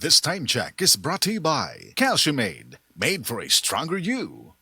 This time check is brought to you by Calcium Aid, made for a stronger you.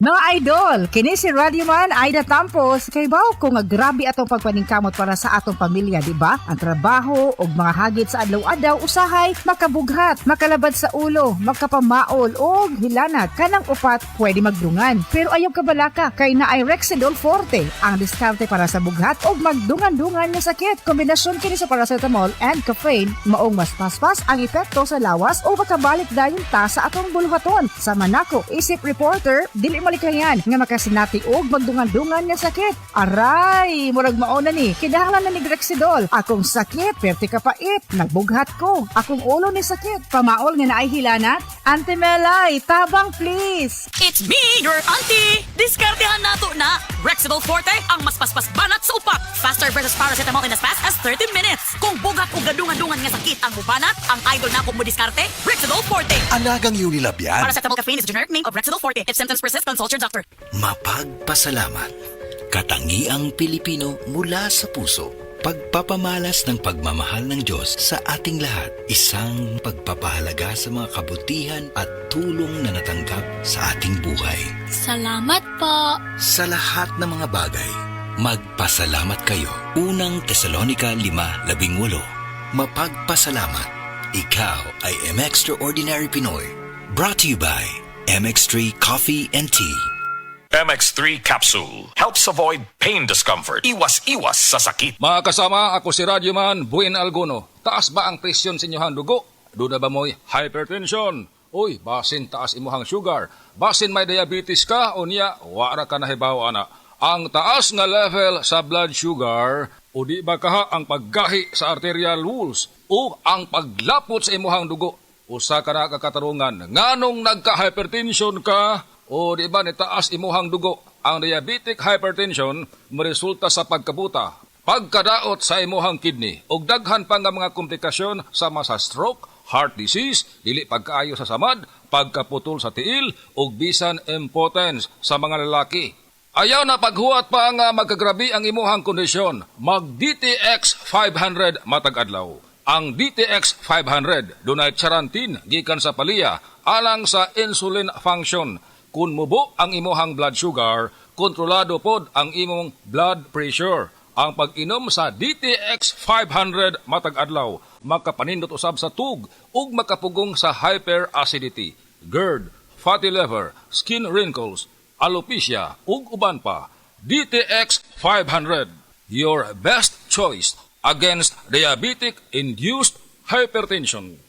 Mga idol, kini si Radio Man Aida Tampos kay bao kung grabe atong pagpaningkamot para sa atong pamilya, di ba? Ang trabaho ug mga hagit sa adlaw-adlaw usahay makabughat, makalabad sa ulo, makapamaol og hilanat kanang upat pwede magdungan. Pero ayaw kabalaka kay naay Rexidol Forte, ang diskarte para sa bughat og magdungan-dungan nga sakit. Kombinasyon kini sa paracetamol and caffeine, maong mas paspas ang epekto sa lawas o makabalik dayon ta sa atong bulhaton. Sa manako, isip reporter, dili malikayan nga makasinati og magdungan-dungan nga sakit. Aray, murag mauna ni. Kinahanglan na ni Rexidol. Akong sakit, perti kapait, nagbughat ko. Akong ulo ni sakit, pamaol nga naay hilanat. Auntie Melay, tabang please. It's me, your auntie! Diskartehan nato na! Rexidol Forte, ang mas paspas banat sa upak. Faster versus paracetamol in as fast as 30 minutes. Kung bugat o gadungan-dungan nga sakit ang bubanat, ang idol na kung mo diskarte, Rexidol Forte. Alagang Unilab yan. Paracetamol caffeine is a generic name of Rexidol Forte. If symptoms persist, consult your doctor. Mapagpasalamat. Katangiang Pilipino mula sa puso. Pagpapamalas ng pagmamahal ng Diyos sa ating lahat. Isang pagpapahalaga sa mga kabutihan at tulong na natanggap sa ating buhay. Salamat po. Sa lahat ng mga bagay, magpasalamat kayo. Unang Tesalonica 5:18. Mapagpasalamat. Ikaw ay M-Extraordinary Pinoy. Brought to you by MX3 Coffee and Tea. MX3 Capsule helps avoid pain discomfort. Iwas-iwas sa sakit. Mga kasama, ako si Radyoman Buin Alguno. Taas ba ang presyon sa inyong dugo? Doon na ba mo'y hypertension? Uy, basin taas imuhang sugar. Basin may diabetes ka o niya, wara ka nahibaw ana. Ang taas nga level sa blood sugar o di ba kaha ang paggahi sa arterial walls o ang paglapot sa imuhang dugo. Usa ka na kakatarungan, nganong nagka-hypertension ka o di ba nitaas imuhang dugo. Ang diabetic hypertension maresulta sa pagkabuta, pagkadaot sa imuhang kidney ug daghan pa nga mga komplikasyon sama sa stroke, heart disease, dili pagkaayo sa samad, pagkaputol sa tiil ug bisan impotence sa mga lalaki. Ayaw na paghuwat pa nga magkagrabi ang imuhang kondisyon. Mag DTX 500 matag adlaw. Ang DTX 500 dunay charantin gikan sa palya alang sa insulin function. Kung mubo ang imuhang blood sugar, kontrolado pod ang imong blood pressure. Ang pag-inom sa DTX 500 matag adlaw makapanindot usab sa tug ug makapugong sa hyperacidity, GERD, fatty liver, skin wrinkles, alopecia ug uban pa. DTX 500, your best choice against diabetic-induced hypertension.